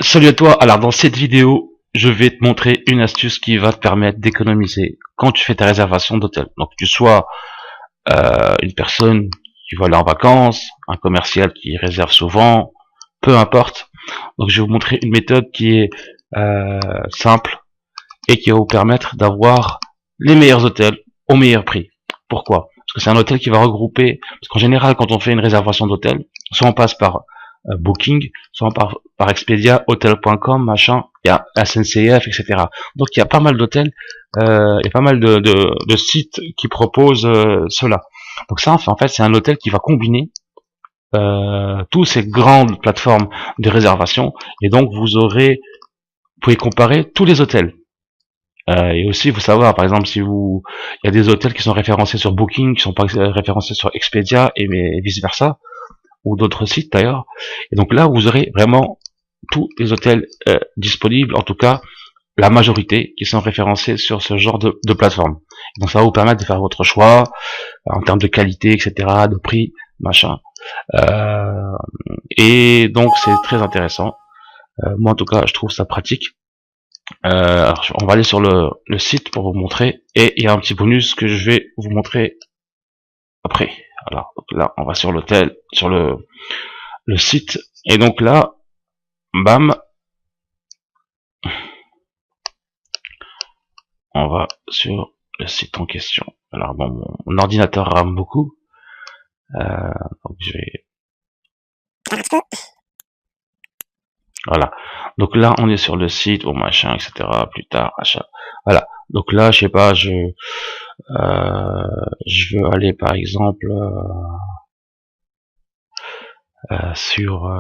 Salut à toi, alors dans cette vidéo, je vais te montrer une astuce qui va te permettre d'économiser quand tu fais ta réservation d'hôtel. Donc que tu sois une personne qui va aller en vacances, un commercial qui réserve souvent, peu importe. Donc je vais vous montrer une méthode qui est simple et qui va vous permettre d'avoir les meilleurs hôtels au meilleur prix. Pourquoi? Parce que c'est un hôtel qui va regrouper, parce qu'en général quand on fait une réservation d'hôtel, soit on passe par Booking, soit par Expedia, Hotel.com, machin, il y a SNCF, etc. Donc il y a pas mal d'hôtels, il y a pas mal de sites qui proposent cela. Donc ça, en fait, c'est un hôtel qui va combiner toutes ces grandes plateformes de réservation, et donc vous pouvez comparer tous les hôtels. Et aussi, il faut savoir, par exemple, il y a des hôtels qui sont référencés sur Booking, qui sont pas référencés sur Expedia, et vice versa, ou d'autres sites d'ailleurs. Et donc là, vous aurez vraiment tous les hôtels disponibles, en tout cas la majorité qui sont référencés sur ce genre de plateforme. Donc ça va vous permettre de faire votre choix en termes de qualité, etc., de prix, machin. Et donc c'est très intéressant. Moi en tout cas, je trouve ça pratique. Alors, on va aller sur le site pour vous montrer, et il y a un petit bonus que je vais vous montrer après. Alors donc là, on va sur l'hôtel, sur le site, et donc là, bam, on va sur le site en question. Alors bon, mon ordinateur rame beaucoup, donc je vais, voilà. Donc là, on est sur le site, bon machin, etc. Plus tard, achat. Voilà. Donc là, je sais pas, je veux aller par exemple sur.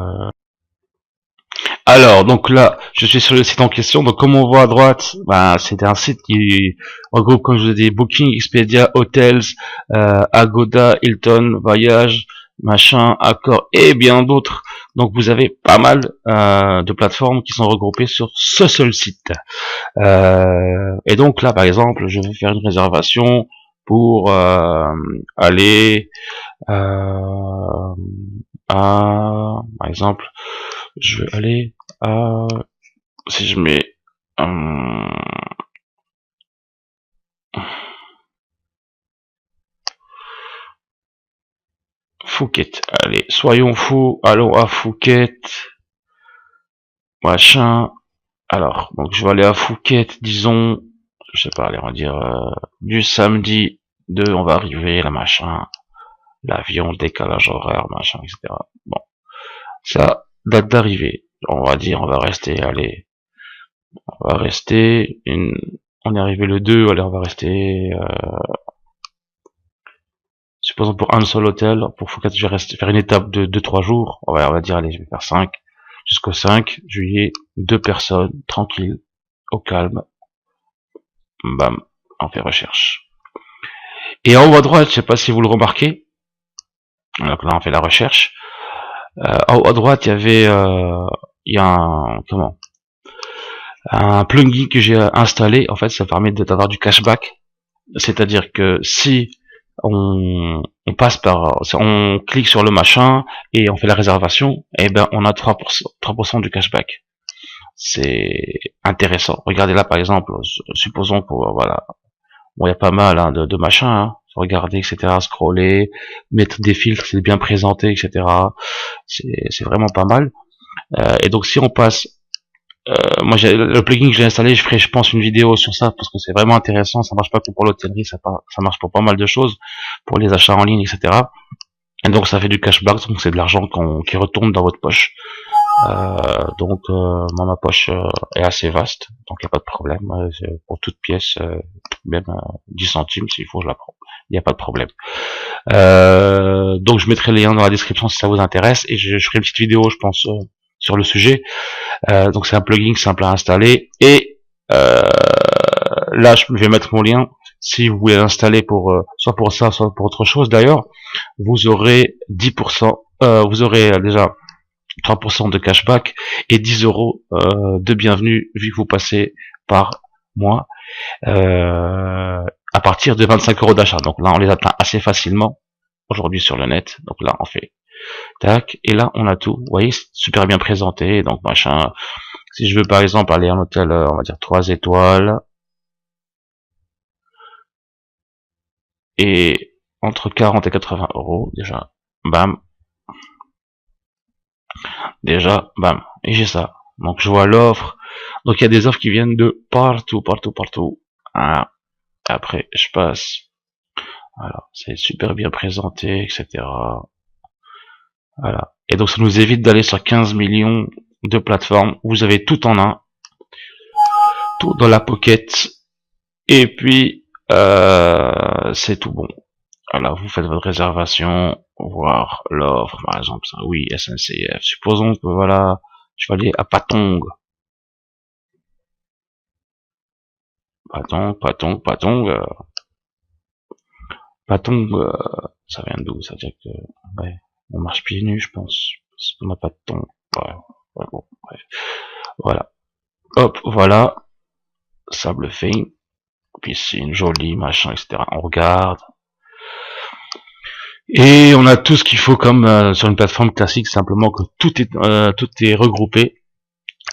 Alors donc là, je suis sur le site en question. Donc comme on voit à droite, ben, c'est un site qui regroupe, comme je vous ai dit, Booking, Expedia, Hotels, Agoda, Hilton, Voyage, machin, Accor et bien d'autres. Donc vous avez pas mal de plateformes qui sont regroupées sur ce seul site. Et donc là, par exemple, je vais faire une réservation pour aller par exemple, je vais aller si je mets Phuket, allez, soyons fous, allons à Phuket, machin. Alors, donc je vais aller à Phuket, disons, je sais pas, allez, on va dire du samedi 2, on va arriver, là, machin, l'avion, décalage horaire, machin, etc. Bon, ça, date d'arrivée, on va dire, on va rester, allez, on va rester on est arrivé le 2, allez, on va rester supposons pour un seul hôtel, pour Phuket, je vais faire une étape de 2-3 jours, on va dire, allez, je vais faire 5, jusqu'au 5 juillet, 2 personnes, tranquille, au calme, bam, on fait recherche. Et en haut à droite, je sais pas si vous le remarquez, donc là on fait la recherche, en haut à droite il y a un plugin que j'ai installé, en fait ça permet d'avoir du cashback, c'est-à-dire que si on clique sur le machin et on fait la réservation, et ben on a 3% du cashback. C'est intéressant. Regardez là par exemple, supposons que voilà, bon il y a pas mal hein, de machins, hein. Regarder, etc., scroller, mettre des filtres, c'est bien présenté, etc. C'est vraiment pas mal. Et donc si on passe moi, le plugin que j'ai installé, je ferai, je pense, une vidéo sur ça parce que c'est vraiment intéressant. Ça marche pas que pour l'hôtellerie, ça marche pour pas mal de choses, pour les achats en ligne, etc. Et donc, ça fait du cashback, donc c'est de l'argent qui retourne dans votre poche. Moi, ma poche est assez vaste, donc il n'y a pas de problème. Pour toute pièce, même 10 centimes, s'il faut, je la prends. Il n'y a pas de problème. Donc, je mettrai les liens dans la description si ça vous intéresse, et je ferai une petite vidéo, je pense, sur le sujet. Donc c'est un plugin simple à installer, et là je vais mettre mon lien si vous voulez l'installer pour soit pour ça, soit pour autre chose. D'ailleurs, vous aurez 10%, vous aurez déjà 3% de cashback et 10 euros de bienvenue vu que vous passez par mois à partir de 25 euros d'achat. Donc là on les atteint assez facilement aujourd'hui sur le net. Donc là on fait tac, et là on a tout, vous voyez, super bien présenté, donc machin, Si je veux par exemple aller à un hôtel, on va dire 3 étoiles, et entre 40 et 80 euros, déjà, bam, et j'ai ça. Donc je vois l'offre. Donc il y a des offres qui viennent de partout, partout, partout. Ah, après, je passe. Voilà, c'est super bien présenté, etc. Voilà. Et donc ça nous évite d'aller sur 15 millions de plateformes. Vous avez tout en un, tout dans la pocket. Et puis c'est tout bon. Voilà, vous faites votre réservation, voir l'offre, par exemple, ça, oui, SNCF. Supposons que voilà, je vais aller à Patong. Patong, ça vient d'où? Ça veut dire que, ouais, on marche pieds nus, je pense. Parce qu'on n'a pas de thon. Ouais, ouais, bon, bref. Voilà. Hop, voilà. Sable fin. Piscine, jolie, machin, etc. On regarde. Et on a tout ce qu'il faut comme sur une plateforme classique, simplement que tout est regroupé.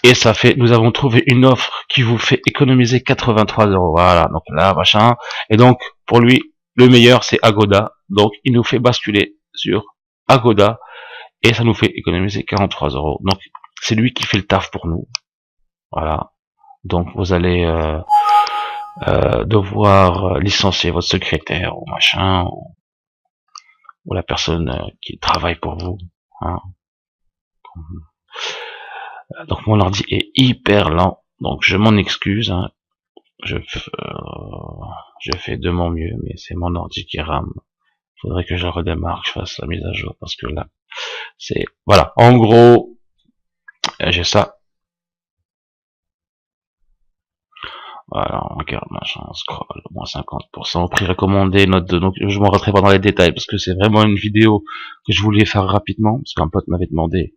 Et ça fait, nous avons trouvé une offre qui vous fait économiser 83 euros. Voilà, donc là, machin. Et donc, pour lui, le meilleur, c'est Agoda. Donc, il nous fait basculer sur Agoda. Et ça nous fait économiser 43 euros. Donc, c'est lui qui fait le taf pour nous. Voilà. Donc, vous allez devoir licencier votre secrétaire ou machin, ou la personne qui travaille pour vous. Hein. Donc, mon ordi est hyper lent. Donc, je m'en excuse. Hein. Je fais de mon mieux, mais c'est mon ordi qui rame. Faudrait que je redémarre, que je fasse la mise à jour, parce que là, c'est, voilà. En gros, j'ai ça. Voilà, on regarde, machin, on scroll, moins 50%, prix recommandé, note de, donc je m'en rentrerai pas dans les détails, parce que c'est vraiment une vidéo que je voulais faire rapidement, parce qu'un pote m'avait demandé,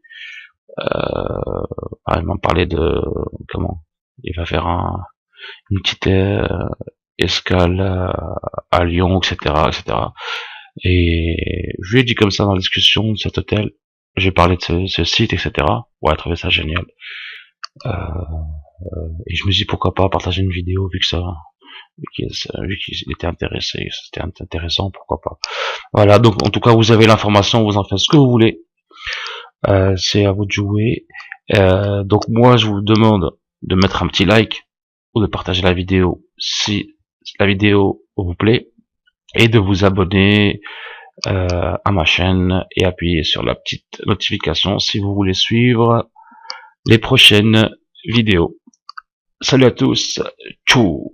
il m'a parlé de, comment, il va faire une petite escale à Lyon, etc., etc. Et je lui ai dit comme ça dans la discussion de cet hôtel, j'ai parlé de ce site, etc. Ouais, elle trouvait ça génial. Et je me dis pourquoi pas partager une vidéo vu qu'il était intéressé, c'était intéressant, pourquoi pas. Voilà, donc en tout cas vous avez l'information, vous en faites ce que vous voulez. C'est à vous de jouer. Donc moi je vous demande de mettre un petit like ou de partager la vidéo si la vidéo vous plaît et de vous abonner à ma chaîne et appuyer sur la petite notification si vous voulez suivre les prochaines vidéos. Salut à tous, ciao.